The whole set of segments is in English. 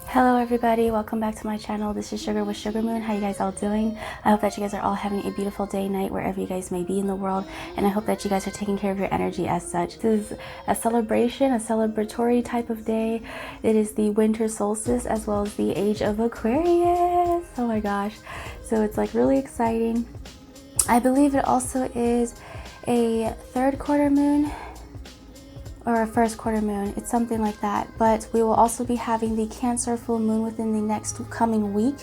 Hello everybody, welcome back to my channel. This is Sugar with Sugar Moon. How you guys all doing? I hope that you guys are all having a beautiful day, night, wherever you guys may be in the world, and I hope that you guys are taking care of your energy as such. This is a celebration, a celebratory type of day. It is the winter solstice as well as the age of Aquarius. Oh my gosh, so it's like really exciting. I believe it also is a third quarter moon or a first quarter moon. It's something like that. But we will also be having the Cancer full moon within the next coming week.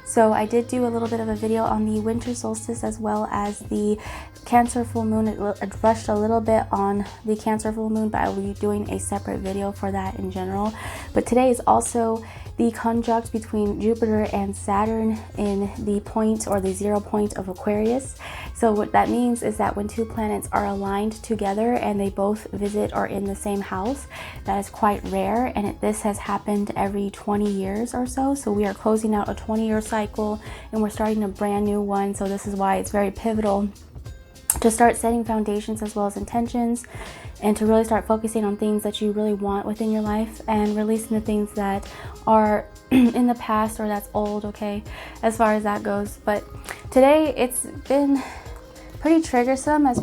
So I did do a little bit of a video on the winter solstice as well as the Cancer full moon. It rushed a little bit on the Cancer full moon, but I will be doing a separate video for that in general. But today is also the conjunct between Jupiter and Saturn in the point or the 0 point of Aquarius. So what that means is that when two planets are aligned together and they both visit or in the same house, that is quite rare, and this has happened every 20 years or so. So we are closing out a 20-year cycle and we're starting a brand new one. So this is why it's very pivotal to start setting foundations as well as intentions, and to really start focusing on things that you really want within your life and releasing the things that are in the past or that's old, okay, as far as that goes. But today it's been pretty triggersome as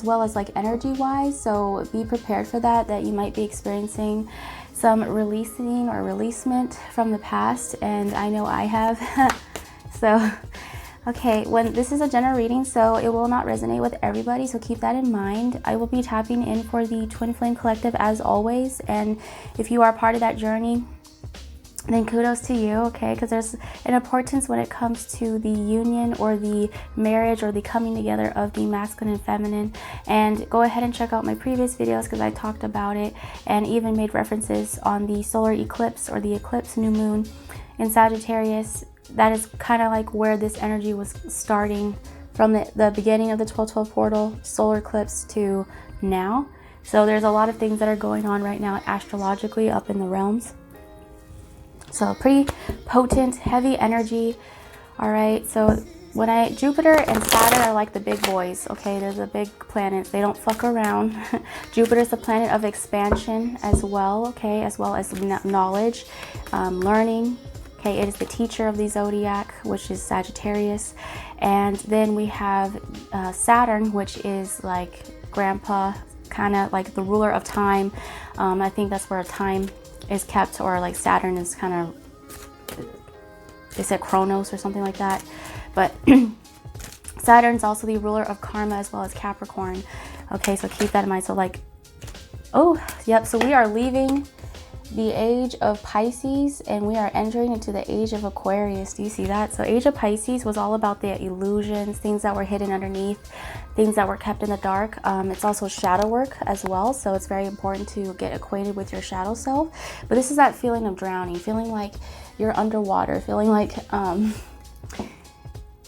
well as like energy wise, so be prepared for that you might be experiencing some releasing or releasement from the past, and I know I have. So okay, when this is a general reading, so it will not resonate with everybody, so keep that in mind. I will be tapping in for the Twin Flame Collective as always, and if you are part of that journey, then kudos to you, okay? Because there's an importance when it comes to the union or the marriage or the coming together of the masculine and feminine. And go ahead and check out my previous videos because I talked about it and even made references on the solar eclipse or the eclipse new moon in Sagittarius. That is kind of like where this energy was starting from the beginning of the 12/12 portal, solar eclipse, to now. So there's a lot of things that are going on right now astrologically up in the realms. So pretty potent, heavy energy. All right, so Jupiter and Saturn are like the big boys, okay? They're the big planets. They don't fuck around. Jupiter is the planet of expansion as well, okay? As well as knowledge, learning. Okay, it is the teacher of the zodiac, which is Sagittarius. And then we have Saturn, which is like grandpa, kind of like the ruler of time. I think that's where time is kept, or like Saturn is kind of, they said Chronos or something like that. But Saturn's also the ruler of karma as well as Capricorn. Okay, so keep that in mind. So like, oh, yep, so we are leaving the age of Pisces and we are entering into the age of Aquarius. Do you see that? So age of Pisces was all about the illusions, things that were hidden underneath, things that were kept in the dark. It's also shadow work as well, so it's very important to get acquainted with your shadow self. But this is that feeling of drowning, feeling like you're underwater, feeling like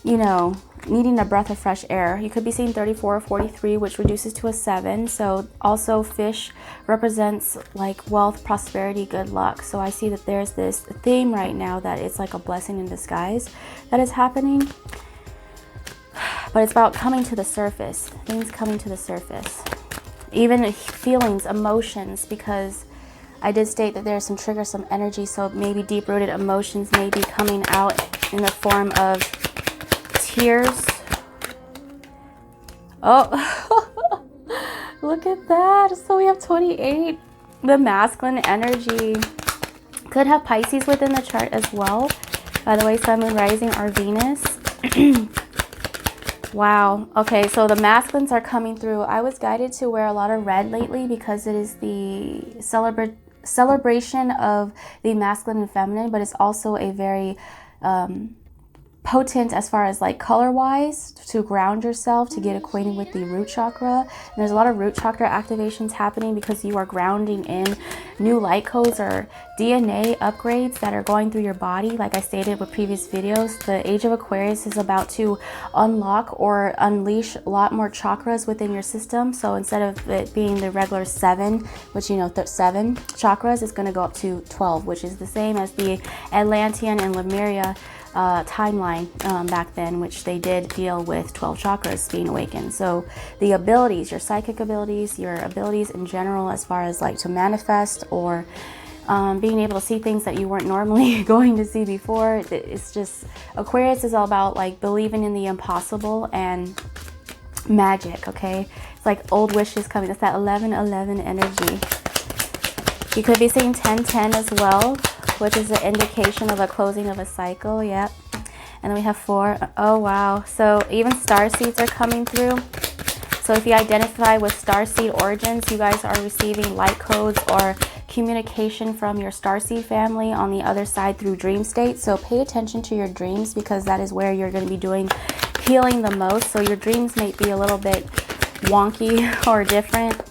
you know, needing a breath of fresh air. You could be seeing 34 or 43, which reduces to a 7. So also fish represents like wealth, prosperity, good luck. So I see that there's this theme right now that it's like a blessing in disguise that is happening. But it's about coming to the surface, things coming to the surface. Even feelings, emotions, because I did state that there's some some energy, so maybe deep-rooted emotions may be coming out in the form of tears. Oh, look at that. So we have 28. The masculine energy could have Pisces within the chart as well. By the way, Sun, Moon, Rising are Venus. Wow. Okay, so the masculines are coming through. I was guided to wear a lot of red lately because it is the celebration of the masculine and feminine, but it's also a very potent as far as like color wise to ground yourself, to get acquainted with the root chakra. And there's a lot of root chakra activations happening because you are grounding in new light codes or DNA upgrades that are going through your body. Like I stated with previous videos, the age of Aquarius is about to unlock or unleash a lot more chakras within your system. So instead of it being the regular 7, which you know 7 chakras, it's going to go up to 12, which is the same as the Atlantean and Lemuria timeline back then, which they did deal with 12 chakras being awakened. So the abilities, your psychic abilities, your abilities in general, as far as like to manifest or being able to see things that you weren't normally going to see before. It's just, Aquarius is all about like believing in the impossible and magic, okay? It's like old wishes coming. It's that 11-11 energy. You could be seeing 10-10 as well, which is an indication of a closing of a cycle. Yep. And then we have 4. Oh, wow. So even starseeds are coming through. So if you identify with starseed origins, you guys are receiving light codes or communication from your starseed family on the other side through dream state. So pay attention to your dreams, because that is where you're going to be doing healing the most. So your dreams may be a little bit wonky or different.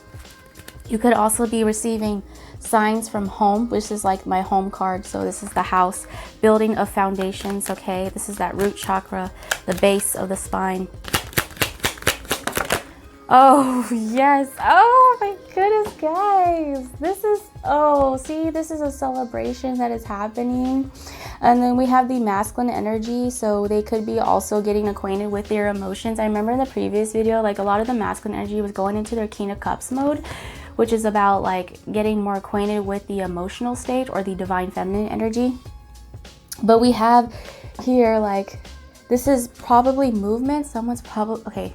You could also be receiving signs from home, which is like my home card. So this is the house, building of foundations, okay? This is that root chakra, the base of the spine. Oh, yes. Oh, my goodness, guys. This is, oh, see, this is a celebration that is happening. And then we have the masculine energy. So they could be also getting acquainted with their emotions. I remember in the previous video, like a lot of the masculine energy was going into their King of Cups mode, which is about like getting more acquainted with the emotional state or the divine feminine energy. But we have here, like, this is probably movement. Someone's probably, okay,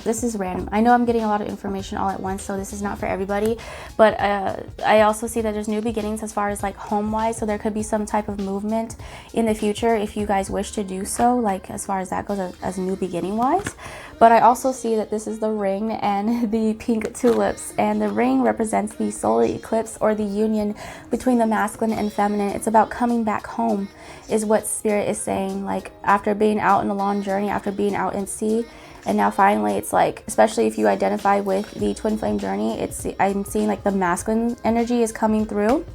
this is random. I know I'm getting a lot of information all at once, so this is not for everybody. But I also see that there's new beginnings as far as like home-wise. So there could be some type of movement in the future if you guys wish to do so, like as far as that goes, as new beginning-wise. But I also see that this is the ring and the pink tulips. And the ring represents the solar eclipse or the union between the masculine and feminine. It's about coming back home, is what Spirit is saying. Like after being out in a long journey, after being out in sea, and now finally it's like, especially if you identify with the twin flame journey, it's, I'm seeing like the masculine energy is coming through,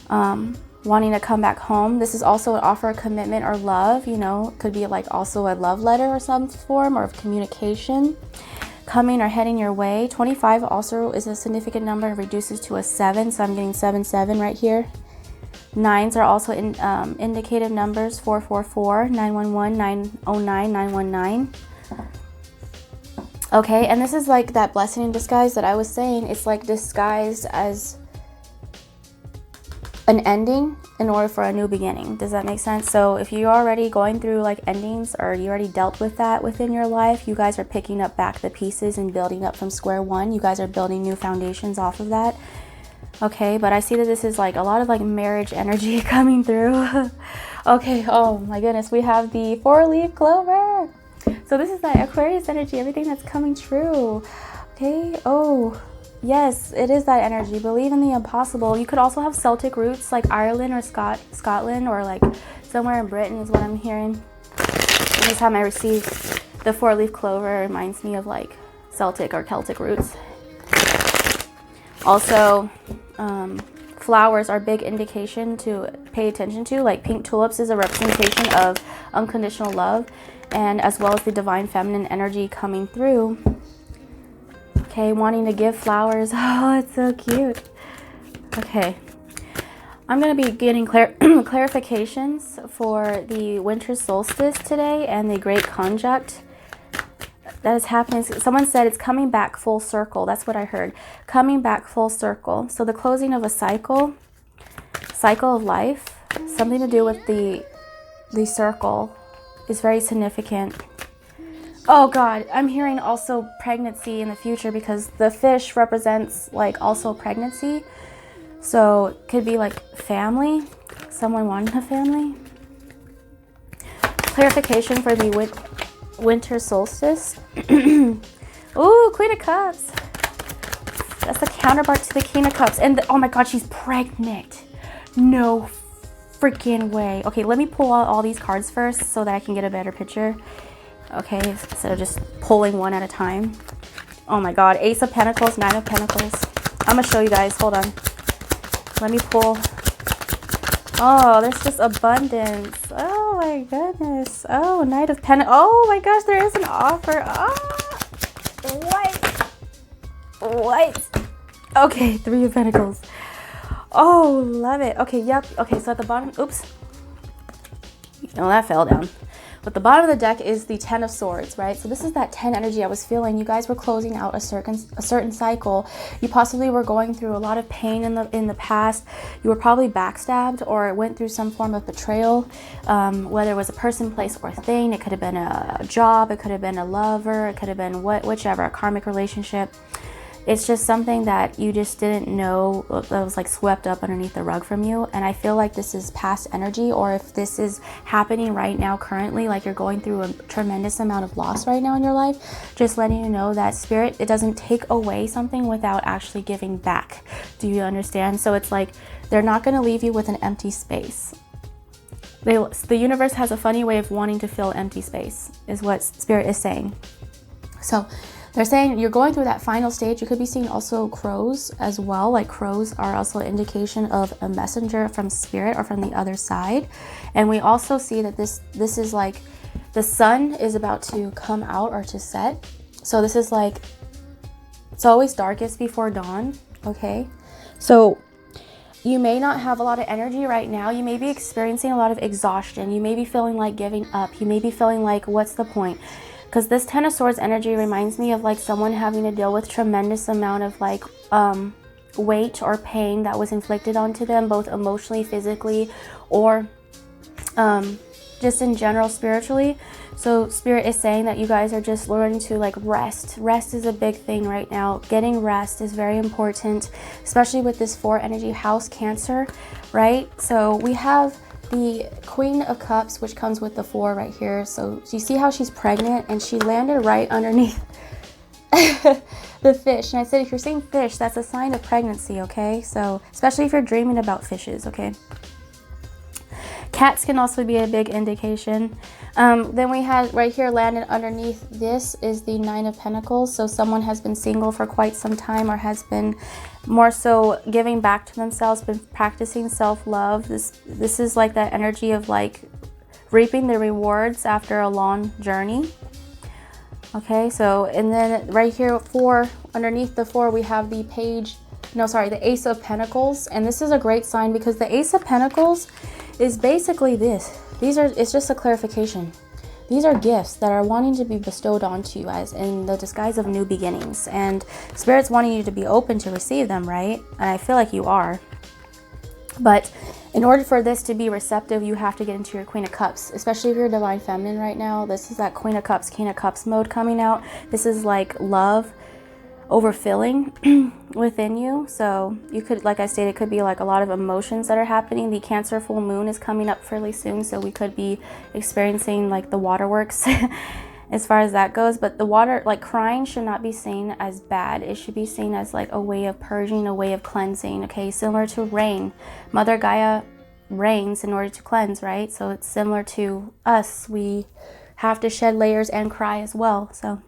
wanting to come back home. This is also an offer of commitment or love, you know, could be like also a love letter or some form or of communication coming or heading your way. 25 also is a significant number, it reduces to a 7, so I'm getting 7-7 right here. 9s are also indicative numbers, 444, 911, 909, 919. Okay, and this is like that blessing in disguise that I was saying. It's like disguised as an ending in order for a new beginning. Does that make sense? So if you're already going through like endings, or you already dealt with that within your life, you guys are picking up back the pieces and building up from square one. You guys are building new foundations off of that. Okay, but I see that this is like a lot of like marriage energy coming through. Okay, oh my goodness, we have the 4-leaf clover. So this is that Aquarius energy, everything that's coming true. Okay, oh yes, it is that energy. Believe in the impossible. You could also have Celtic roots, like Ireland or Scotland, or like somewhere in Britain is what I'm hearing. Every time I receive the 4-leaf clover, it reminds me of like Celtic or Celtic roots. Also, flowers are big indication to pay attention to. Like pink tulips is a representation of unconditional love, and as well as the divine feminine energy coming through. Okay, wanting to give flowers. Oh, it's so cute. Okay, I'm going to be getting clarifications for the winter solstice today and the great conjunct that is happening. Someone said it's coming back full circle. That's what I heard. Coming back full circle. So the closing of a cycle of life, something to do with the circle, is very significant. Oh God, I'm hearing also pregnancy in the future, because the fish represents like also pregnancy. So it could be like family, someone wanting a family. Clarification for the winter solstice. Ooh, Queen of Cups. That's the counterpart to the King of Cups. And oh my God, she's pregnant. No freaking way. Okay, let me pull out all these cards first so that I can get a better picture. Okay, instead of just pulling one at a time. Oh my God, Ace of Pentacles, 9 of Pentacles. I'm gonna show you guys, hold on. Let me pull. Oh, there's just abundance. Oh my goodness. Oh, Knight of Pentacles. Oh my gosh, there is an offer. Oh, what? Okay, 3 of Pentacles. Oh, love it. Okay, yep. Okay, so at the bottom, oops. Oh, that fell down. But the bottom of the deck is the 10 of Swords, right? So this is that 10 energy I was feeling. You guys were closing out a certain cycle. You possibly were going through a lot of pain in the past. You were probably backstabbed or went through some form of betrayal, whether it was a person, place, or thing. It could have been a job. It could have been a lover. It could have been whichever, a karmic relationship. It's just something that you just didn't know that was like swept up underneath the rug from you. And I feel like this is past energy, or if this is happening right now currently, like you're going through a tremendous amount of loss right now in your life, just letting you know that Spirit, it doesn't take away something without actually giving back. Do you understand? So it's like they're not going to leave you with an empty space. The universe has a funny way of wanting to fill empty space, is what Spirit is saying. So they're saying you're going through that final stage. You could be seeing also crows as well. Like crows are also an indication of a messenger from Spirit or from the other side. And we also see that this is like the sun is about to come out or to set. So this is like, it's always darkest before dawn. Okay. So you may not have a lot of energy right now. You may be experiencing a lot of exhaustion. You may be feeling like giving up. You may be feeling like, what's the point? Because this 10 of Swords energy reminds me of like someone having to deal with tremendous amount of like weight or pain that was inflicted onto them, both emotionally, physically, or just in general spiritually. So Spirit is saying that you guys are just learning to like rest. Rest is a big thing right now. Getting rest is very important, especially with this 4 energy house Cancer, right? So we have the Queen of Cups, which comes with the 4 right here. So you see how she's pregnant and she landed right underneath the fish. And I said, if you're seeing fish, that's a sign of pregnancy, okay? So especially if you're dreaming about fishes, okay? Cats can also be a big indication. Then we had right here landed underneath this is the 9 of Pentacles. So someone has been single for quite some time, or has been more so giving back to themselves, been practicing self-love. This is like that energy of like reaping the rewards after a long journey. Okay, so and then right here underneath the 4 we have the the Ace of Pentacles, and this is a great sign because the Ace of Pentacles is basically this. It's just a clarification. These are gifts that are wanting to be bestowed onto you as in the disguise of new beginnings, and Spirit's wanting you to be open to receive them, right? And I feel like you are. But in order for this to be receptive, you have to get into your Queen of Cups, especially if you're Divine Feminine right now. This is that Queen of Cups, King of Cups mode coming out. This is like love overfilling within you. So you could, like I stated, it could be like a lot of emotions that are happening. The Cancer full moon is coming up fairly soon, so we could be experiencing like the waterworks as far as that goes. But the water, like crying, should not be seen as bad. It should be seen as like a way of purging, a way of cleansing. Okay, similar to rain. Mother Gaia rains in order to cleanse, right? So it's similar to us. We have to shed layers and cry as well. So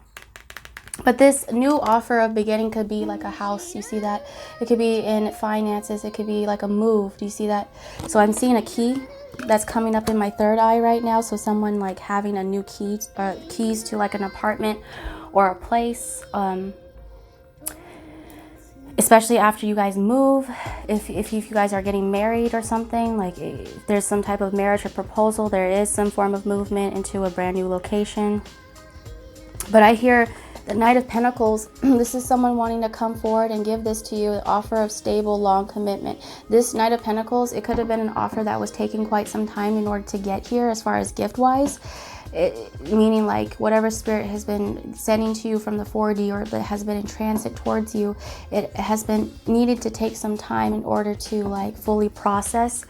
but this new offer of beginning could be like a house. You see that? It could be in finances. It could be like a move. Do you see that? So I'm seeing a key that's coming up in my 3rd eye right now. So someone like having a new keys to like an apartment or a place. Especially after you guys move, if you guys are getting married or something, like there's some type of marriage or proposal, there is some form of movement into a brand new location. But I hear the Knight of Pentacles. This is someone wanting to come forward and give this to you, an offer of stable, long commitment. This Knight of Pentacles, it could have been an offer that was taking quite some time in order to get here as far as gift-wise. Meaning like whatever Spirit has been sending to you from the 4D or that has been in transit towards you, it has been needed to take some time in order to like fully process.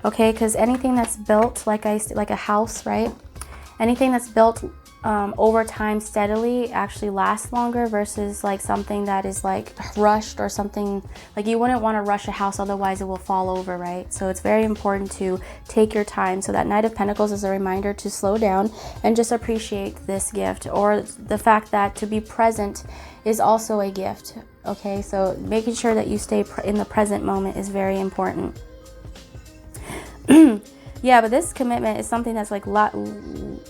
Okay, because anything that's built like a house, right? Anything that's built over time steadily actually lasts longer versus like something that is like rushed or something. Like you wouldn't want to rush a house, otherwise it will fall over, right? So it's very important to take your time. So that Knight of Pentacles is a reminder to slow down and just appreciate this gift, or the fact that to be present is also a gift. Okay, so making sure that you stay in the present moment is very important. Yeah, but this commitment is something that's like long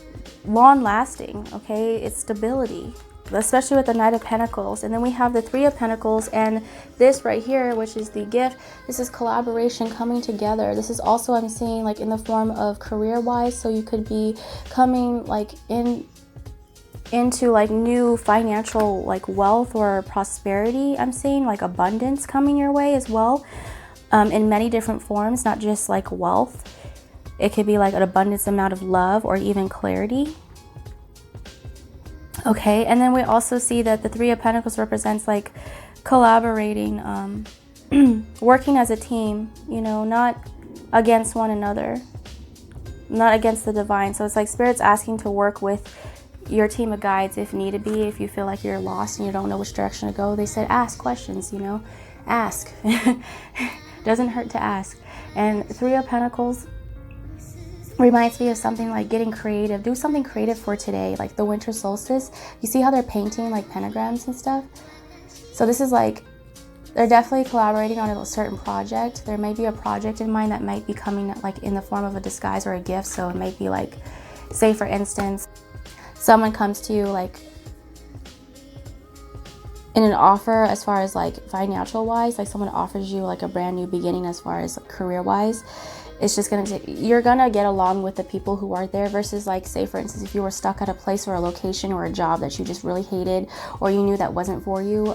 lasting. Okay, it's stability. especially with the Knight of Pentacles. And then we have the Three of Pentacles, and this right here, which is the gift. This is collaboration coming together. This is also, I'm seeing, like in the form of career wise. So you could be coming like into like new financial like wealth or prosperity. I'm seeing like abundance coming your way as well, in many different forms, not just like wealth. It could be like an abundance amount of love or even clarity. Okay, and then we also see that the Three of Pentacles represents like collaborating, working as a team, you know, not against one another, not against the divine. So it's like Spirit's asking to work with your team of guides if needed be. If you feel like you're lost and you don't know which direction to go, they said ask questions, you know, ask. Doesn't hurt to ask. And Three of Pentacles reminds me of something like getting creative. Do something creative for today, like the winter solstice. You see how they're painting like pentagrams and stuff? So this is like, they're definitely collaborating on a certain project. There may be a project in mind that might be coming like in the form of a disguise or a gift. So it might be like, say for instance, someone comes to you like in an offer as far as like financial wise, like someone offers you like a brand new beginning as far as career wise. It's just you're gonna get along with the people who are there, versus like, say for instance, if you were stuck at a place or a location or a job that you just really hated, or you knew that wasn't for you,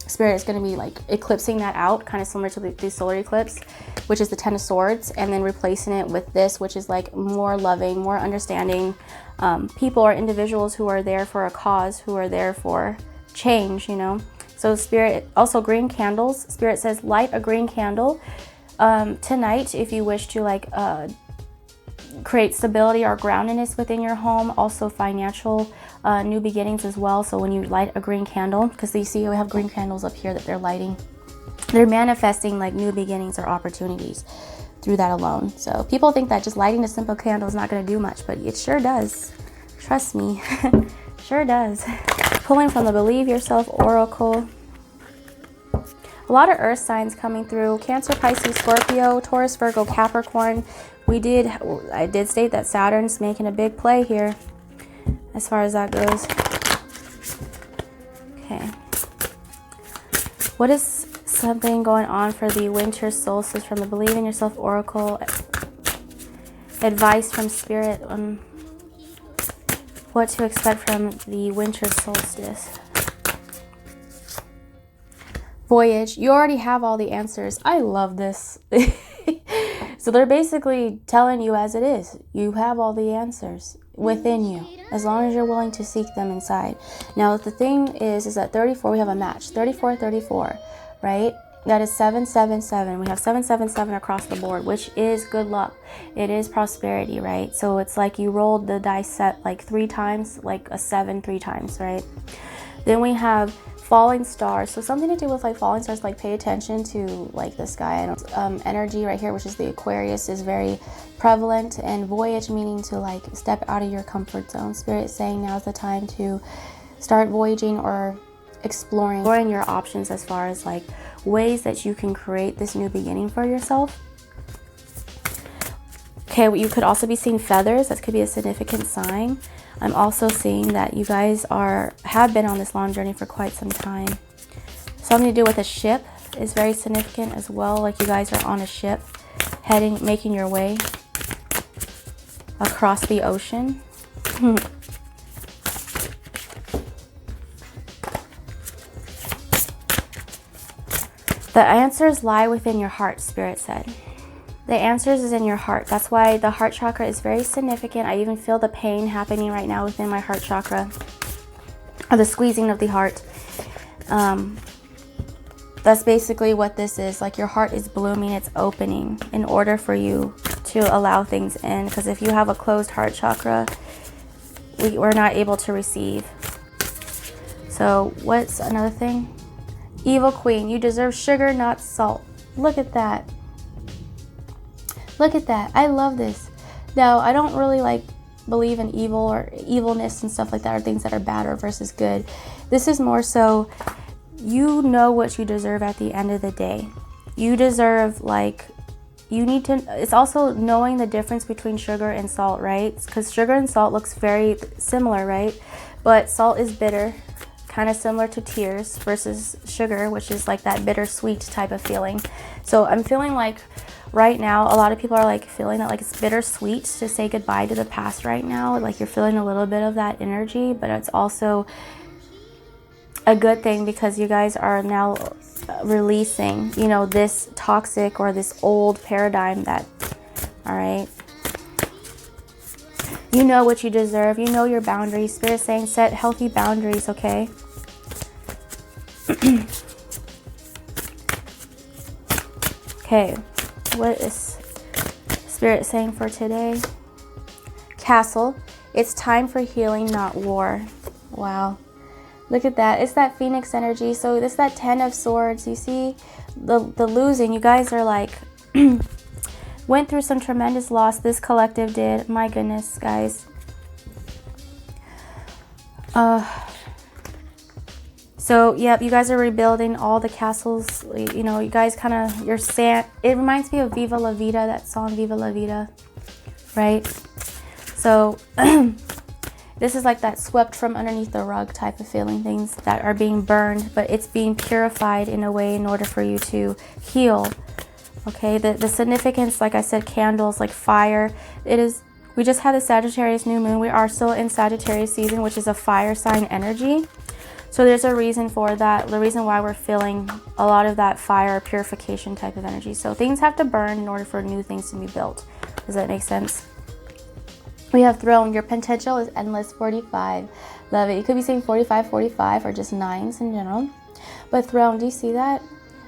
Spirit is going to be like eclipsing that out, kind of similar to the solar eclipse, which is the Ten of Swords, and then replacing it with this, which is like more loving, more understanding people or individuals who are there for a cause, who are there for change, you know. So Spirit, also green candles. Spirit says light a green candle tonight if you wish to like create stability or groundedness within your home. Also financial new beginnings as well. So when you light a green candle, because you see we have green candles up here that they're lighting, they're manifesting like new beginnings or opportunities through that alone. So people think that just lighting a simple candle is not going to do much, but it sure does. Trust me. Sure does. Pulling from the Believe Yourself Oracle. A lot of earth signs coming through. Cancer, Pisces, Scorpio, Taurus, Virgo, Capricorn. I did state that Saturn's making a big play here as far as that goes. Okay. What is something going on for the winter solstice from the Believe in Yourself Oracle? Advice from Spirit on what to expect from the winter solstice. Voyage. You already have all the answers. I love this. So they're basically telling you as it is. You have all the answers within you, as long as you're willing to seek them inside. Now, the thing is that 34, we have a match. 34, 34, right? That is 777. We have 777 across the board, which is good luck. It is prosperity, right? So it's like you rolled the dice set like 3 times, like a 7 3 times, right? Then we have falling stars. So something to do with like falling stars, like pay attention to like the sky. Energy right here, which is the Aquarius, is very prevalent. And voyage meaning to like step out of your comfort zone. Spirit saying now's the time to start voyaging or exploring your options as far as like ways that you can create this new beginning for yourself. Okay, you could also be seeing feathers. That could be a significant sign. I'm also seeing that you guys have been on this long journey for quite some time. Something to do with a ship is very significant as well. Like you guys are on a ship making your way across the ocean. The answers lie within your heart, Spirit said. The answers is in your heart. That's why the heart chakra is very significant. I even feel the pain happening right now within my heart chakra, or the squeezing of the heart. That's basically what this is. Like your heart is blooming, it's opening in order for you to allow things in. Because if you have a closed heart chakra, we're not able to receive. So what's another thing? Evil Queen, you deserve sugar, not salt. Look at that. Look at that. I love this. Now, I don't really like believe in evil or evilness and stuff like that, or things that are bad or versus good. This is more so, you know what you deserve at the end of the day. You deserve, like, you need to, it's also knowing the difference between sugar and salt, right? Because sugar and salt looks very similar, right? But salt is bitter, kind of similar to tears, versus sugar, which is like that bittersweet type of feeling. So I'm feeling like right now, a lot of people are like feeling that like it's bittersweet to say goodbye to the past right now. Like you're feeling a little bit of that energy, but it's also a good thing because you guys are now releasing, you know, this toxic or this old paradigm that, all right, you know what you deserve, you know your boundaries. Spirit saying set healthy boundaries, okay? Okay, what is Spirit saying for today? Castle, it's time for healing, not war. Wow. Look at that. It's that Phoenix energy. So this is that 10 of Swords. You see the losing. You guys are like went through some tremendous loss. This collective did. My goodness, guys. So, yep, you guys are rebuilding all the castles. You know, you guys kind of, your sand. It reminds me of Viva La Vida, that song Viva La Vida, right? So, this is like that swept from underneath the rug type of feeling, things that are being burned, but it's being purified in a way in order for you to heal. Okay, the significance, like I said, candles, like fire. It is, we just had the Sagittarius new moon. We are still in Sagittarius season, which is a fire sign energy. So there's a reason for that, the reason why we're feeling a lot of that fire purification type of energy. So things have to burn in order for new things to be built. Does that make sense? We have Throne. Your potential is endless. 45. Love it. You could be saying 45, 45, or just 9s in general. But Throne, do you see that?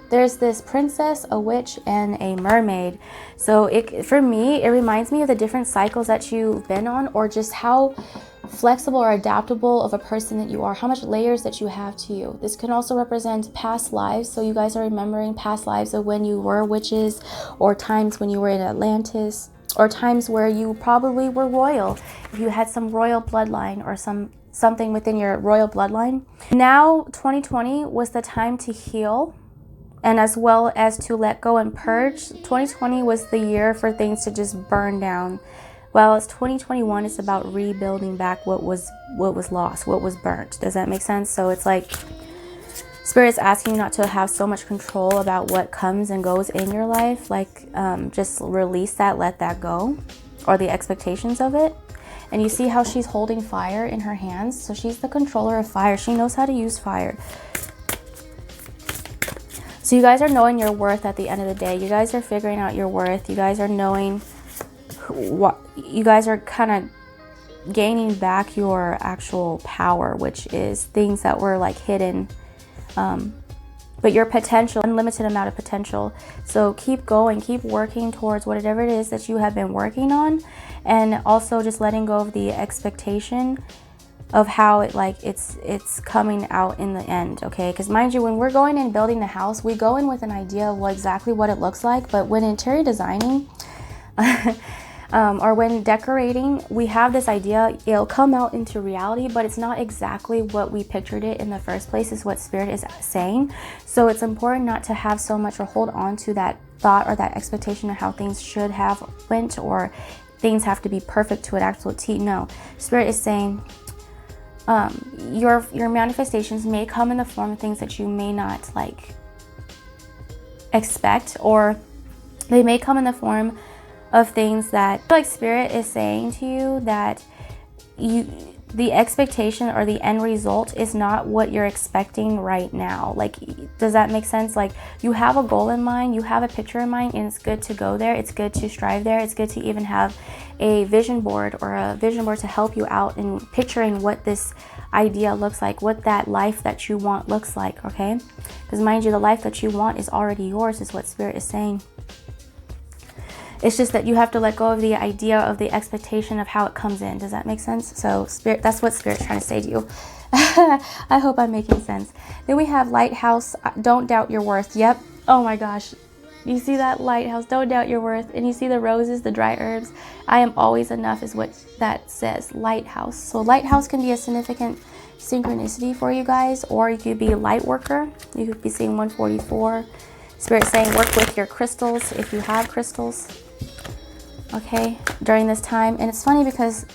There's this princess, a witch, and a mermaid. So for me, it reminds me of the different cycles that you've been on, or just how flexible or adaptable of a person that you are, how much layers that you have to you. This can also represent past lives. So you guys are remembering past lives of when you were witches, or times when you were in Atlantis, or times where you probably were royal, if you had some royal bloodline or something within your royal bloodline. Now 2020 was the time to heal, and as well as to let go and purge. 2020 was the year for things to just burn down. Well, it's 2021, it's about rebuilding back what was lost, what was burnt. Does that make sense? So it's like Spirit's asking you not to have so much control about what comes and goes in your life. Like, just release that, let that go, or the expectations of it. And you see how she's holding fire in her hands. So she's the controller of fire. She knows how to use fire. So you guys are knowing your worth at the end of the day. You guys are figuring out your worth. You guys are knowing what, you guys are kind of gaining back your actual power, which is things that were like hidden. But your potential, unlimited amount of potential. So keep going, keep working towards whatever it is that you have been working on, and also just letting go of the expectation of how it's coming out in the end. Okay, because mind you, when we're going and building a house, we go in with an idea of exactly what it looks like. But when interior designing or when decorating, we have this idea, it'll come out into reality, but it's not exactly what we pictured it in the first place, is what Spirit is saying. So it's important not to have so much or hold on to that thought or that expectation of how things should have went, or things have to be perfect to an actual T. No, Spirit is saying your manifestations may come in the form of things that you may not expect, or they may come in the form of things that, like, Spirit is saying to you that the expectation or the end result is not what you're expecting right now. Like, does that make sense? Like, you have a goal in mind, you have a picture in mind, and it's good to go there. It's good to strive there. It's good to even have a vision board or a vision board to help you out in picturing what this idea looks like, what that life that you want looks like, okay? Because mind you, the life that you want is already yours, is what Spirit is saying. It's just that you have to let go of the idea of the expectation of how it comes in. Does that make sense? So Spirit, that's what Spirit's trying to say to you. I hope I'm making sense. Then we have Lighthouse. Don't doubt your worth. Yep. Oh my gosh. You see that? Lighthouse. Don't doubt your worth. And you see the roses, the dry herbs. I am always enough is what that says. Lighthouse. So Lighthouse can be a significant synchronicity for you guys, or you could be light worker. You could be seeing 144. Spirit saying work with your crystals if you have crystals. Okay, during this time. And it's funny because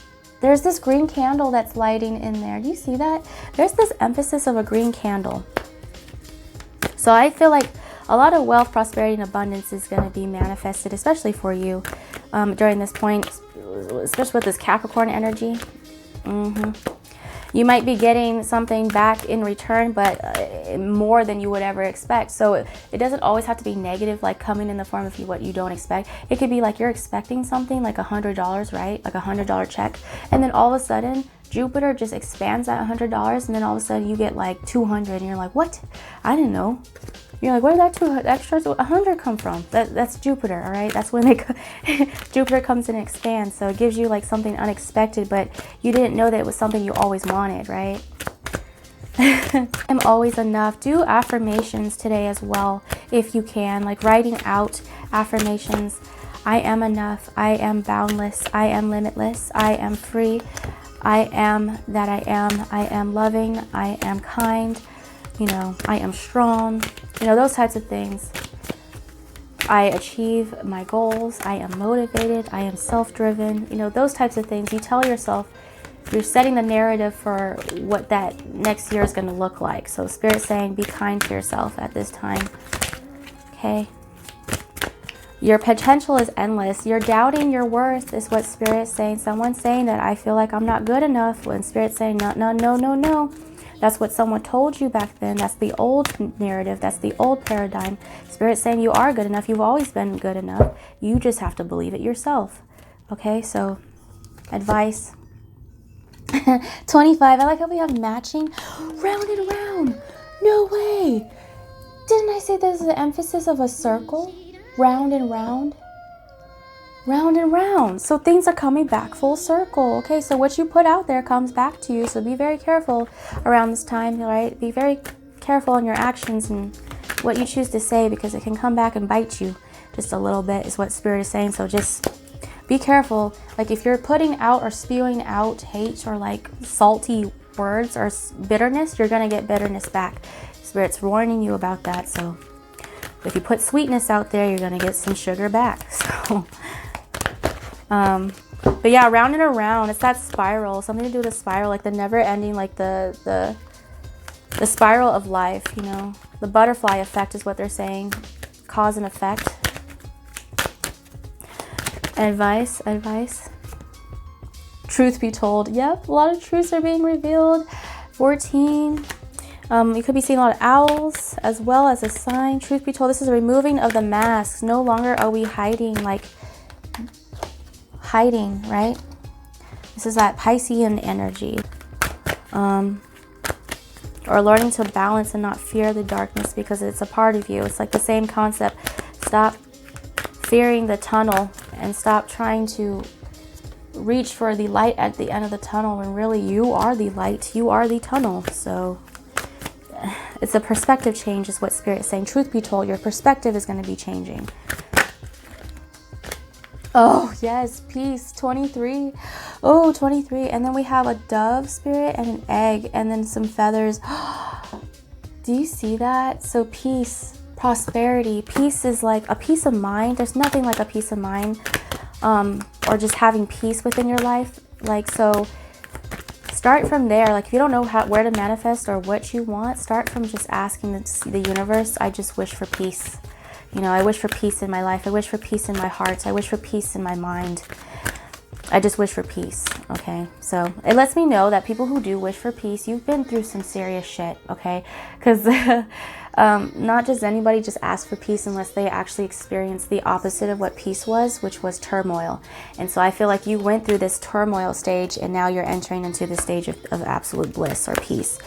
There's this green candle that's lighting in there. Do you see that? There's this emphasis of a green candle. So I feel like a lot of wealth, prosperity, and abundance is going to be manifested, especially for you during this point, especially with this Capricorn energy. You might be getting something back in return, but more than you would ever expect. So it doesn't always have to be negative, like coming in the form of what you don't expect. It could be like you're expecting something like $100, right? Like $100 check. And then all of a sudden, Jupiter just expands that $100. And then all of a sudden you get like 200 and you're like, what? I didn't know. You're like, where did that 200 extra 100 come from? That's Jupiter, all right? That's when Jupiter comes in and expands. So it gives you like something unexpected, but you didn't know that it was something you always wanted, right? I'm always enough. Do affirmations today as well, if you can, like writing out affirmations. I am enough. I am boundless. I am limitless. I am free. I am that I am. I am loving. I am kind. You know, I am strong. You know, those types of things. I achieve my goals. I am motivated. I am self-driven. You know, those types of things. You tell yourself, you're setting the narrative for what that next year is going to look like. So Spirit's saying, be kind to yourself at this time. Okay. Your potential is endless. You're doubting your worth is what Spirit's saying. Someone's saying that I feel like I'm not good enough. When Spirit's saying, no, no, no, no, no. That's what someone told you back then. That's the old narrative. That's the old paradigm. Spirit's saying you are good enough. You've always been good enough. You just have to believe it yourself. Okay, so advice. 25. I like how we have matching. Round and round. No way. Didn't I say there's the emphasis of a circle? Round and round. Round and round. So things are coming back full circle. Okay, so what you put out there comes back to you. So be very careful around this time, right? Be very careful in your actions and what you choose to say, because it can come back and bite you just a little bit is what Spirit is saying. So just be careful. Like if you're putting out or spewing out hate or like salty words or bitterness, you're going to get bitterness back. Spirit's warning you about that. So if you put sweetness out there, you're going to get some sugar back. So but yeah, round and around, it's that spiral, something to do with a spiral, like the never ending, like the spiral of life, you know, the butterfly effect is what they're saying, cause and effect. Advice. Truth be told. Yep, a lot of truths are being revealed. 14. You could be seeing a lot of owls as well as a sign. Truth be told, this is a removing of the masks. No longer are we hiding, right? This is that Piscean energy. Or learning to balance and not fear the darkness because it's a part of you. It's like the same concept. Stop fearing the tunnel and stop trying to reach for the light at the end of the tunnel when really you are the light, you are the tunnel. So it's a perspective change is what Spirit is saying. Truth be told, your perspective is going to be changing. Oh yes, peace. 23. Oh, 23. And then we have a dove, Spirit, and an egg, and then some feathers. Do you see that? So peace, prosperity. Peace is like a peace of mind. There's nothing like a peace of mind, or just having peace within your life. Like, so start from there. Like if you don't know where to manifest or what you want, start from just asking the universe. I just wish for peace. You know, I wish for peace in my life. I wish for peace in my heart. I wish for peace in my mind. I just wish for peace. Okay, so it lets me know that people who do wish for peace, you've been through some serious shit. Okay, because not just anybody just asks for peace unless they actually experience the opposite of what peace was, which was turmoil. And so I feel like you went through this turmoil stage and now you're entering into the stage of absolute bliss or peace.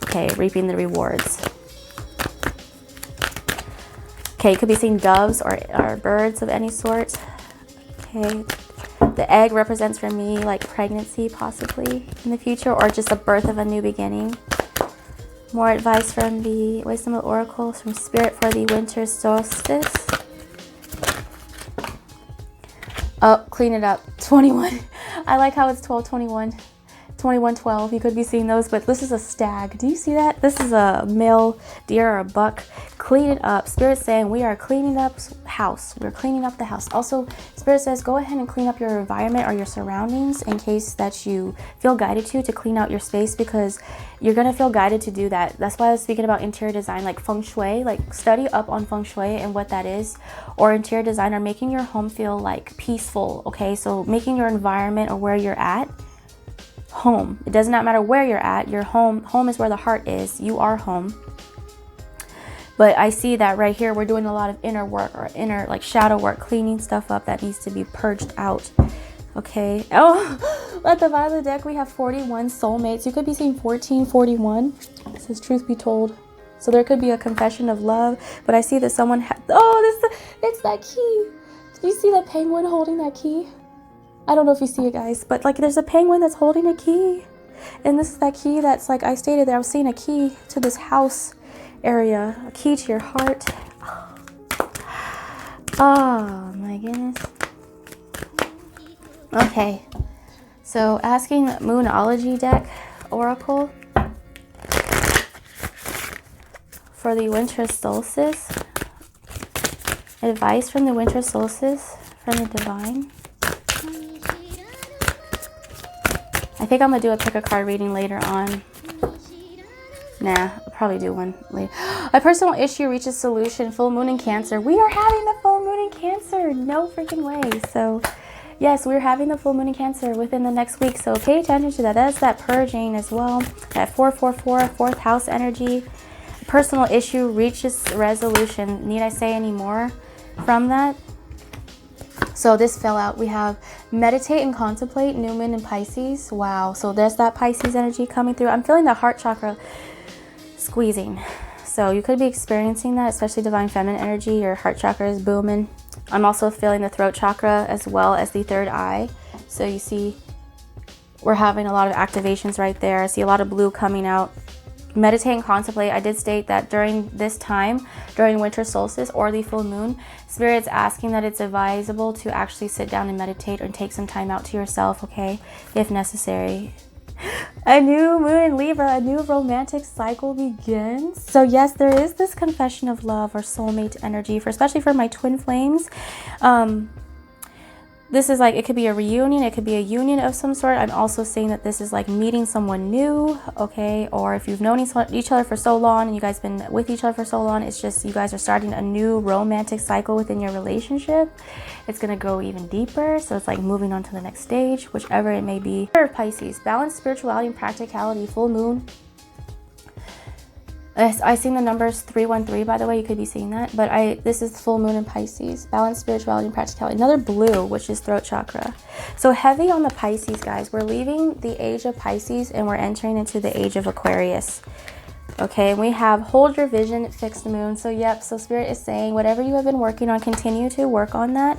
Okay, reaping the rewards. Okay, you could be seeing doves or birds of any sort. Okay, the egg represents for me like pregnancy possibly in the future, or just a birth of a new beginning. More advice from the Wisdom of Oracles from Spirit for the winter solstice. Oh, clean it up. 21. I like how it's 12:21. 21:12. You could be seeing those, but this is a stag. Do you see that? This is a male deer or a buck clean it up. Spirit's saying we are cleaning up house. We're cleaning up the house. Also, Spirit says go ahead and clean up your environment or your surroundings in case that you feel guided to clean out your space, because you're going to feel guided to do that. That's why I was speaking about interior design, like feng shui, like study up on feng shui and what that is, or interior design, or making your home feel like peaceful. Okay, so making your environment or where you're at home. It does not matter where you're at. Your home is where the heart is. You are home. But I see that right here, we're doing a lot of inner work, or inner like shadow work, cleaning stuff up that needs to be purged out. Okay. Oh, at the bottom of the deck, we have 41 soulmates. You could be seeing 1441. It says truth be told. So there could be a confession of love, but I see that someone it's that key. Do you see that penguin holding that key? I don't know if you see it, guys, but like there's a penguin that's holding a key. And this is that key that's like I stated there. I was seeing a key to this house area, a key to your heart. Oh my goodness. Okay, so asking Moonology deck oracle for the winter solstice, advice from the winter solstice from the divine. I think I'm gonna do a pick a card reading later on. Nah, I'll probably do one later. A personal issue reaches solution. Full moon in Cancer. We are having the full moon in Cancer. No freaking way. So, yes, we're having the full moon in Cancer within the next week. So pay attention to that. That's that purging as well. That 444, fourth house energy. A personal issue reaches resolution. Need I say any more from that? So this fell out. We have meditate and contemplate, new moon in Pisces. Wow. So there's that Pisces energy coming through. I'm feeling the heart chakra squeezing. So you could be experiencing that, especially divine feminine energy. Your heart chakra is booming. I'm also feeling the throat chakra as well as the third eye. So you see we're having a lot of activations right there. I see a lot of blue coming out. Meditate and contemplate. I did state that during this time, during winter solstice or the full moon, Spirit's asking that it's advisable to actually sit down and meditate or take some time out to yourself, okay, if necessary. A new moon in Libra, a new romantic cycle begins. So yes, there is this confession of love or soulmate energy, especially for my twin flames. This is like, it could be a reunion, it could be a union of some sort. I'm also saying that this is like meeting someone new, okay? Or if you've known each other for so long and you guys been with each other for so long, it's just you guys are starting a new romantic cycle within your relationship. It's gonna go even deeper. So it's like moving on to the next stage, whichever it may be. Pisces, balance, spirituality, and practicality, full moon. I seen the numbers 313, by the way. You could be seeing that, but this is full moon in Pisces. Balance, spirituality, and practicality. Another blue, which is throat chakra. So heavy on the Pisces, guys. We're leaving the age of Pisces and we're entering into the age of Aquarius. Okay, and we have hold your vision, fixed moon. So yep, so Spirit is saying whatever you have been working on, continue to work on that.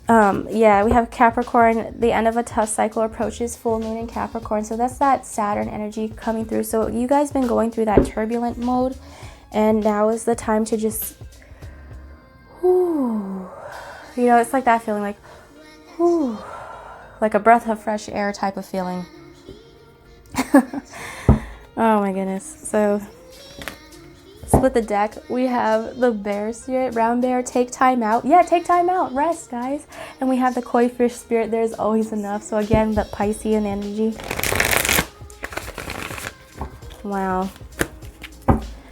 Yeah, we have Capricorn. The end of a tough cycle approaches, full moon in Capricorn. So that's that Saturn energy coming through. So you guys been going through that turbulent mode, and now is the time to just, whoo, you know, it's like that feeling, like, whoo, like a breath of fresh air type of feeling. Oh my goodness. So split the deck. We have the bear spirit, round bear, take time out. Yeah, take time out, rest, guys. And we have the koi fish spirit, there's always enough. So again, the Piscean energy. Wow.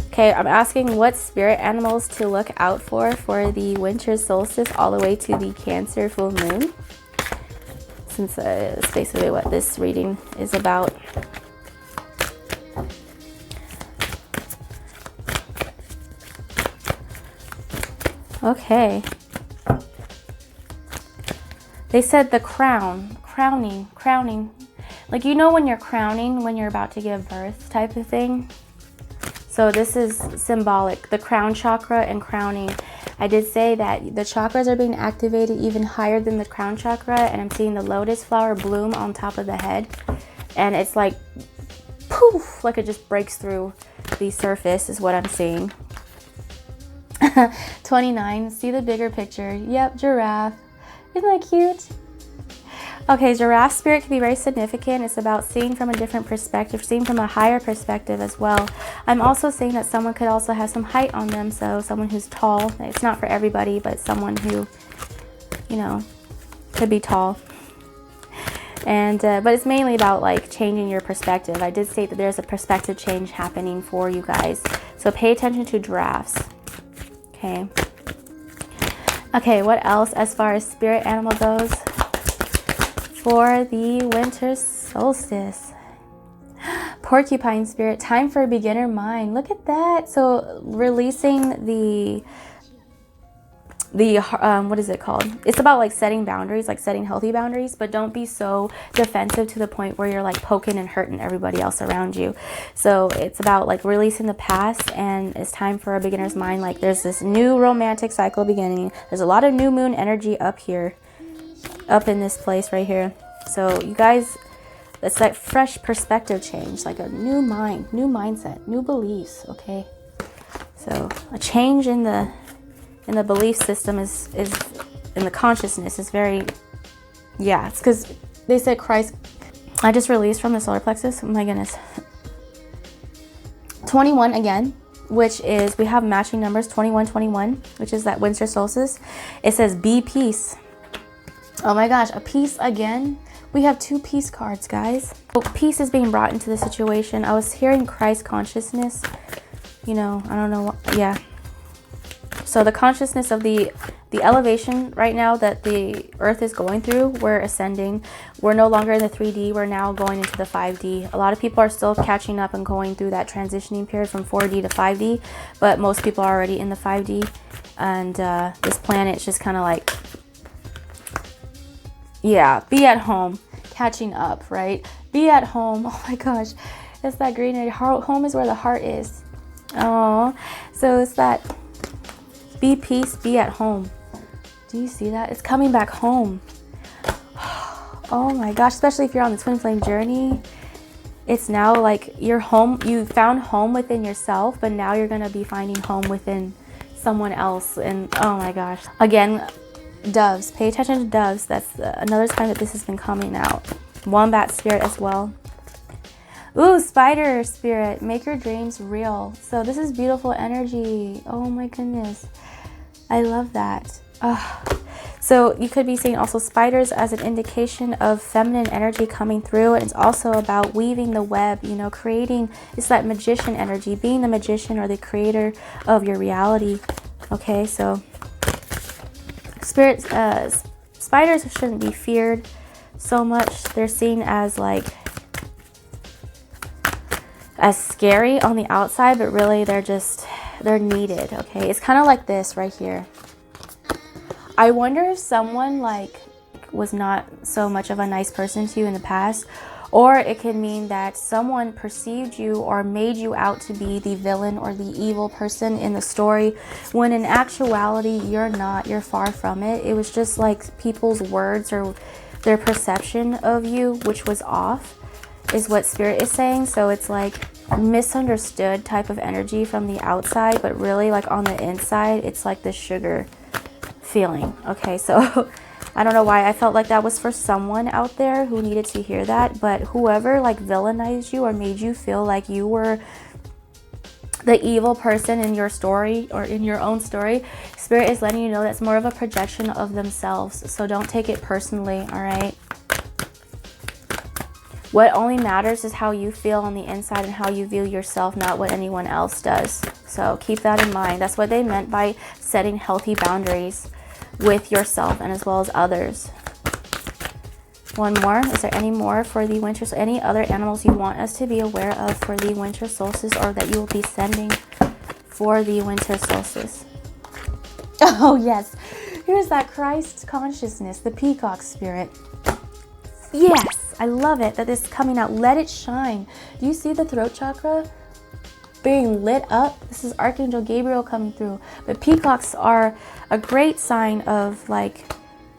Okay, I'm asking what spirit animals to look out for the winter solstice all the way to the Cancer full moon, since it's basically what this reading is about. Okay. They said the crowning. Like, you know when you're crowning, when you're about to give birth type of thing. So this is symbolic, the crown chakra and crowning. I did say that the chakras are being activated even higher than the crown chakra, and I'm seeing the lotus flower bloom on top of the head. And it's like, poof, like it just breaks through the surface is what I'm seeing. 29, see the bigger picture. Yep, giraffe. Isn't that cute? Okay, giraffe spirit can be very significant. It's about seeing from a different perspective, seeing from a higher perspective as well. I'm also saying that someone could also have some height on them, so someone who's tall. It's not for everybody, but someone who, you know, could be tall. And but it's mainly about like changing your perspective. I did state that there's a perspective change happening for you guys, so pay attention to giraffes. Okay. Okay, what else as far as spirit animal goes for the winter solstice? Porcupine spirit, time for a beginner mind. Look at that. So releasing the what is it called? It's about like setting boundaries, like setting healthy boundaries, but don't be so defensive to the point where you're like poking and hurting everybody else around you. So it's about like releasing the past, and it's time for a beginner's mind. Like there's this new romantic cycle beginning. There's a lot of new moon energy up here, up in this place right here. So you guys, it's like fresh perspective change, like a new mind, new mindset, new beliefs. Okay, so a change in the belief system is in the consciousness is very, yeah, it's because they said Christ. I just released from the solar plexus. Oh my goodness. 21 again, which is, we have matching numbers, 21, which is that winter solstice. It says be peace. Oh my gosh, a peace again. We have 2 peace cards, guys. So peace is being brought into the situation. I was hearing Christ consciousness, you know, I don't know what, yeah. So the consciousness of the elevation right now that the earth is going through, we're ascending. We're no longer in the 3D. We're now going into the 5D. A lot of people are still catching up and going through that transitioning period from 4D to 5D, but most people are already in the 5D. And this planet's just kind of like, yeah, be at home, catching up, right? Be at home. Oh my gosh, it's that greenery. Home is where the heart is. Oh, so it's that. Be peace, be at home. Do you see that? It's coming back home. Oh my gosh, especially if you're on the twin flame journey. It's now like you're home. You found home within yourself, but now you're going to be finding home within someone else. And oh my gosh. Again, doves. Pay attention to doves. That's another time that this has been coming out. Wombat spirit as well. Ooh, spider spirit, make your dreams real. So this is beautiful energy. Oh my goodness. I love that. So you could be seeing also spiders as an indication of feminine energy coming through. And it's also about weaving the web, you know, creating, it's that magician energy, being the magician or the creator of your reality. Okay, so spirits, spiders shouldn't be feared so much. They're seen as like, as scary on the outside, but really they're needed. Okay, it's kind of like this right here. I wonder if someone like was not so much of a nice person to you in the past, or it could mean that someone perceived you or made you out to be the villain or the evil person in the story, when in actuality you're not. You're far from it. It was just like people's words or their perception of you, which was off, is what spirit is saying. So it's like misunderstood type of energy from the outside, but really like on the inside it's like this sugar feeling. Okay, so I don't know why I felt like that was for someone out there who needed to hear that, but whoever like villainized you or made you feel like you were the evil person in your story or in your own story, spirit is letting you know that's more of a projection of themselves. So don't take it personally. All right, what only matters is how you feel on the inside and how you view yourself, not what anyone else does. So keep that in mind. That's what they meant by setting healthy boundaries with yourself and as well as others. One more. Is there any more for the winter? So any other animals you want us to be aware of for the winter solstice, or that you will be sending for the winter solstice? Oh yes. Here's that Christ consciousness, the peacock spirit. Yes, I love it that this is coming out. Let it shine. Do you see the throat chakra being lit up? This is Archangel Gabriel coming through. But peacocks are a great sign of like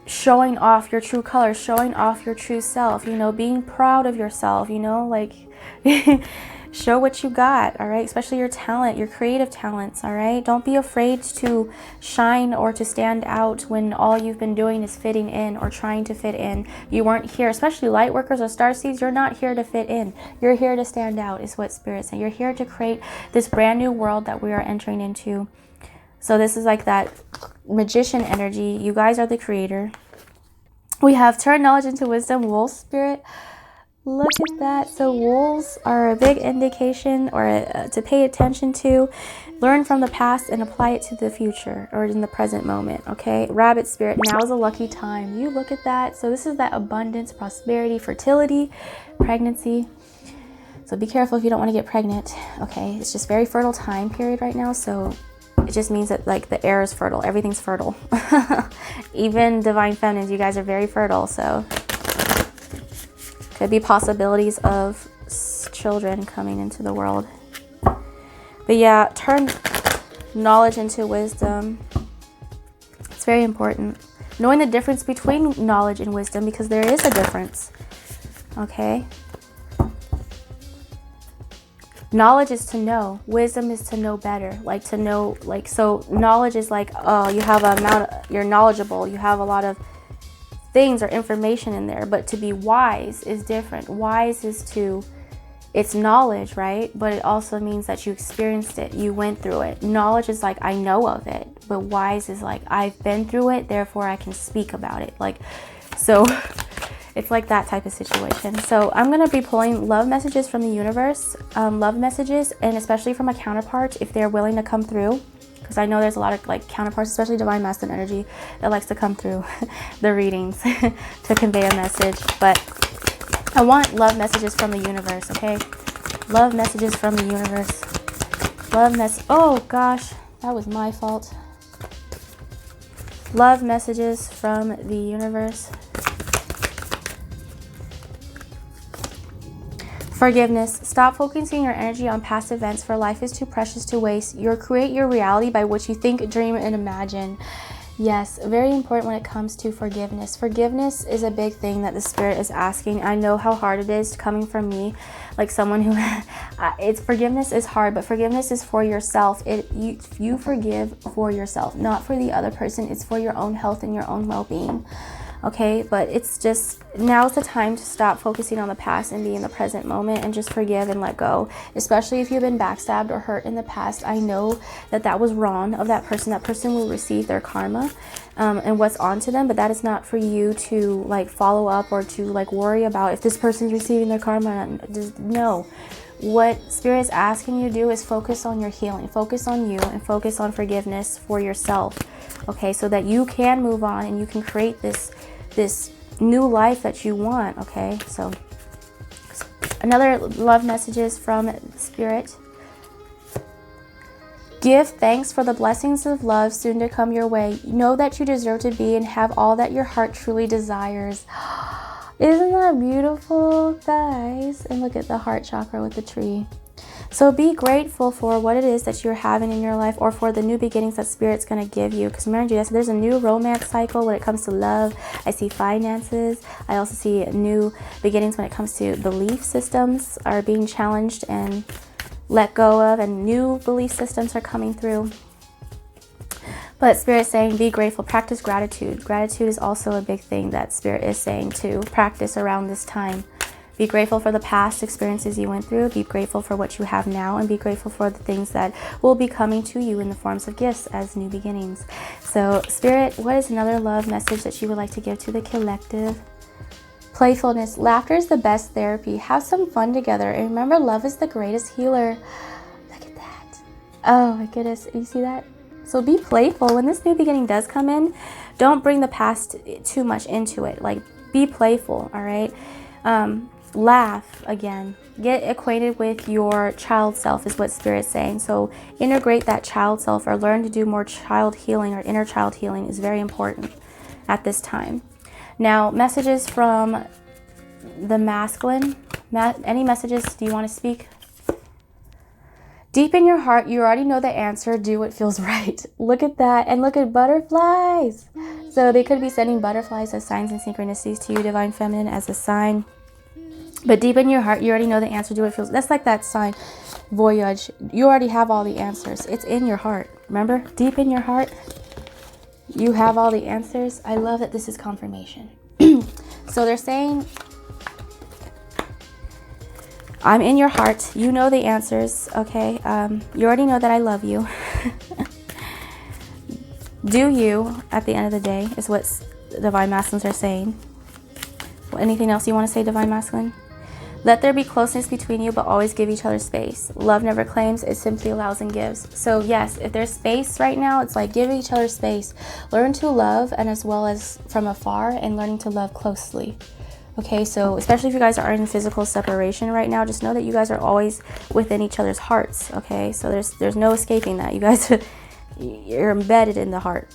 showing off your true colors, showing off your true self, you know, being proud of yourself, you know, like Show what you got, all right? Especially your talent, your creative talents, all right? Don't be afraid to shine or to stand out when all you've been doing is fitting in or trying to fit in. You weren't here, especially light workers or starseeds, you're not here to fit in. You're here to stand out, is what Spirit's saying. You're here to create this brand new world that we are entering into. So this is like that magician energy. You guys are the creator. We have turn knowledge into wisdom, wolf spirit. Look at that. So wolves are a big indication or to pay attention to. Learn from the past and apply it to the future or in the present moment, okay? Rabbit spirit, now is a lucky time. You look at that. So this is that abundance, prosperity, fertility, pregnancy. So be careful if you don't want to get pregnant, okay? It's just very fertile time period right now. So it just means that like the air is fertile. Everything's fertile. Even divine feminines, you guys are very fertile. So could be possibilities of children coming into the world. But yeah, turn knowledge into wisdom. It's very important. Knowing the difference between knowledge and wisdom, because there is a difference. Okay? Knowledge is to know. Wisdom is to know better. Like to know, like, so knowledge is like, oh, you have an amount, you're knowledgeable. You have a lot of things or information in there. But to be wise is different. Wise is to, it's knowledge, right? But it also means that you experienced it. You went through it. Knowledge is like, I know of it. But wise is like, I've been through it, therefore I can speak about it. Like, so it's like that type of situation. So I'm going to be pulling love messages from the universe, love messages, and especially from a counterpart if they're willing to come through. Because I know there's a lot of like counterparts, especially divine masculine energy, that likes to come through the readings to convey a message. But I want love messages from the universe, okay? Love messages from the universe. Oh gosh, that was my fault. Love messages from the universe. Forgiveness. Stop focusing your energy on past events, for life is too precious to waste. You create your reality by what you think, dream, and imagine. Yes, very important when it comes to forgiveness. Forgiveness is a big thing that the spirit is asking. I know how hard it is coming from me, like someone who, forgiveness is hard, but forgiveness is for yourself. You forgive for yourself, not for the other person. It's for your own health and your own well-being. Okay, but it's just, now's the time to stop focusing on the past and be in the present moment and just forgive and let go. Especially if you've been backstabbed or hurt in the past. I know that that was wrong of that person. That person will receive their karma and what's onto them, but that is not for you to like follow up or to like worry about if this person's receiving their karma. Just no. What Spirit is asking you to do is focus on your healing, focus on you, and focus on forgiveness for yourself. Okay, so that you can move on and you can create this new life that you want. Okay, so another love messages from Spirit. Give thanks for the blessings of love soon to come your way. Know that you deserve to be and have all that your heart truly desires. Isn't that beautiful, guys? And look at the heart chakra with the tree. So be grateful for what it is that you're having in your life, or for the new beginnings that Spirit's going to give you. Because remember, yes, there's a new romance cycle when it comes to love. I see finances. I also see new beginnings when it comes to belief systems are being challenged and let go of, and new belief systems are coming through. But Spirit's saying be grateful, practice gratitude. Gratitude is also a big thing that Spirit is saying to practice around this time. Be grateful for the past experiences you went through. Be grateful for what you have now, and be grateful for the things that will be coming to you in the forms of gifts as new beginnings. So Spirit, what is another love message that you would like to give to the collective? Playfulness. Laughter is the best therapy. Have some fun together. And remember, love is the greatest healer. Look at that. Oh my goodness. You see that? So be playful. When this new beginning does come in, don't bring the past too much into it. Like, be playful, all right? Laugh again. Get acquainted with your child self is what Spirit's saying. So integrate that child self, or learn to do more child healing or inner child healing is very important at this time. Now, messages from the masculine. Any messages do you want to speak? Deep in your heart, you already know the answer. Do what feels right. Look at that. And look at butterflies. So they could be sending butterflies as signs and synchronicities to you, Divine Feminine, as a sign. But deep in your heart, you already know the answer to what it feels. That's like that sign, voyage. You already have all the answers. It's in your heart. Remember? Deep in your heart, you have all the answers. I love that this is confirmation. So they're saying, I'm in your heart. You know the answers, okay? You already know that I love you. Do you, at the end of the day, is what Divine Masculines are saying. Anything else you want to say, Divine Masculine? Let there be closeness between you, but always give each other space. Love never claims, it simply allows and gives. So yes, if there's space right now, it's like give each other space. Learn to love, and as well as from afar, and learning to love closely. Okay, so especially if you guys are in physical separation right now, just know that you guys are always within each other's hearts. Okay, so there's no escaping that. You guys, you're embedded in the heart.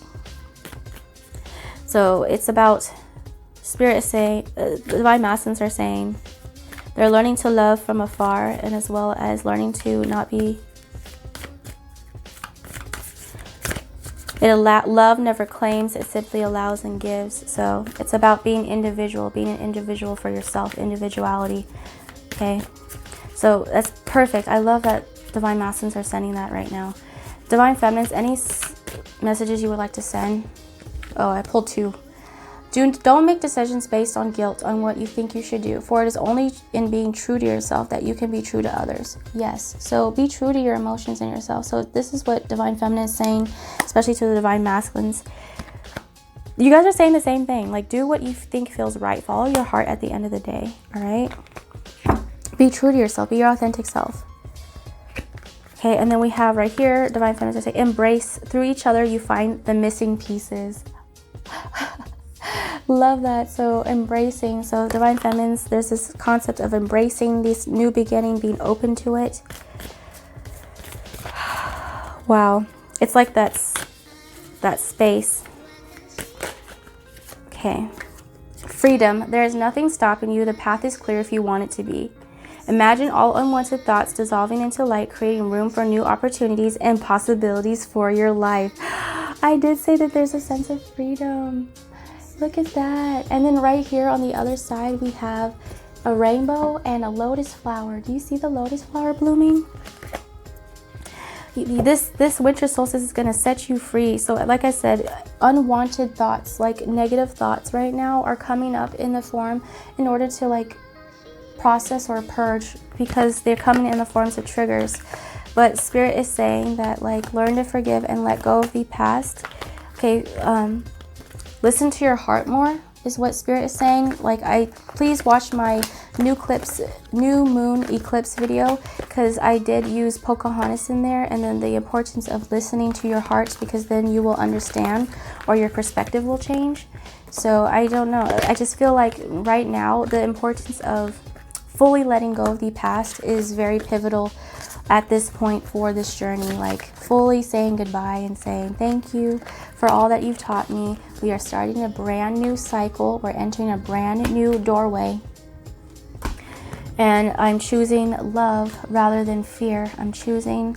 So it's about, Spirit is saying, Divine Masculines are saying, they're learning to love from afar, and as well as learning to not be... Love never claims, it simply allows and gives. So it's about being individual, being an individual for yourself, individuality. Okay, so that's perfect. I love that Divine Masculines are sending that right now. Divine Feminines, any messages you would like to send? Oh, I pulled two. Don't make decisions based on guilt on what you think you should do, for it is only in being true to yourself that you can be true to others. Yes, so be true to your emotions and yourself. So this is what Divine Feminine is saying, especially to the Divine Masculines. You guys are saying the same thing. Like, do what you think feels right. Follow your heart at the end of the day, all right? Be true to yourself. Be your authentic self. Okay, and then we have right here, Divine Feminines are saying, embrace. Through each other, you find the missing pieces. Love that. So embracing. So Divine Feminines, there's this concept of embracing this new beginning, being open to it. Wow, it's like that space. Okay, freedom. There is nothing stopping you. The path is clear if you want it to be. Imagine all unwanted thoughts dissolving into light, creating room for new opportunities and possibilities for your life. I did say that there's a sense of freedom. Look at that. And then right here on the other side, we have a rainbow and a lotus flower. Do you see the lotus flower blooming? This winter solstice is going to set you free. So like I said, unwanted thoughts, like negative thoughts right now are coming up in the form in order to like process or purge, because they're coming in the forms of triggers. But Spirit is saying that like learn to forgive and let go of the past. Okay, listen to your heart more is what Spirit is saying. Like, please watch my new moon eclipse video, because I did use Pocahontas in there, and then the importance of listening to your heart, because then you will understand, or your perspective will change. So I don't know, I just feel like right now the importance of fully letting go of the past is very pivotal at this point for this journey. Like fully saying goodbye and saying thank you for all that you've taught me. We are starting a brand new cycle. We're entering a brand new doorway, and I'm choosing love rather than fear. I'm choosing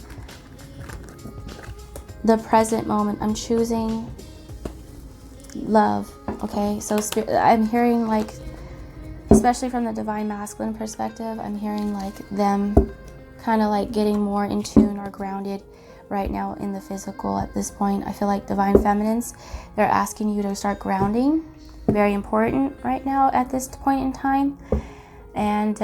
the present moment. I'm choosing love. Okay, so I'm hearing like, especially from the Divine Masculine perspective, I'm hearing like them kind of like getting more in tune or grounded right now in the physical at this point. I feel like Divine Feminines, they're asking you to start grounding. Very important right now at this point in time. And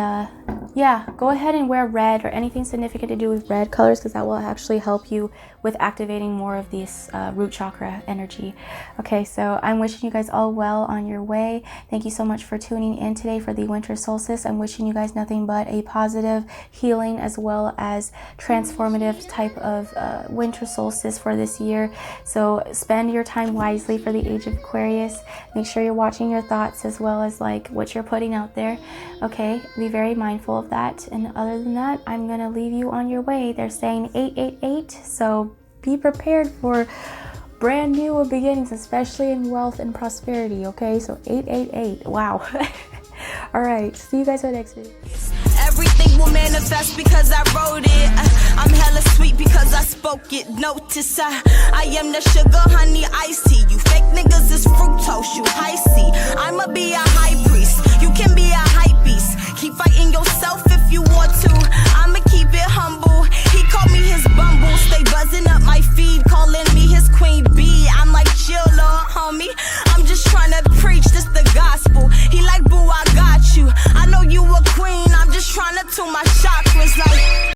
yeah, go ahead and wear red or anything significant to do with red colors, because that will actually help you with activating more of this root chakra energy. Okay, so I'm wishing you guys all well on your way. Thank you so much for tuning in today for the winter solstice. I'm wishing you guys nothing but a positive, healing, as well as transformative type of winter solstice for this year. So spend your time wisely for the age of Aquarius. Make sure you're watching your thoughts as well as like what you're putting out there. Okay, be very mindful of that. And other than that, I'm gonna leave you on your way. They're saying 888, so be prepared for brand new beginnings, especially in wealth and prosperity. Okay, so 888. Wow. All right, see you guys in the next video. Everything will manifest because I wrote it. I'm hella sweet because I spoke it. Notice I am the sugar, honey, iced tea. You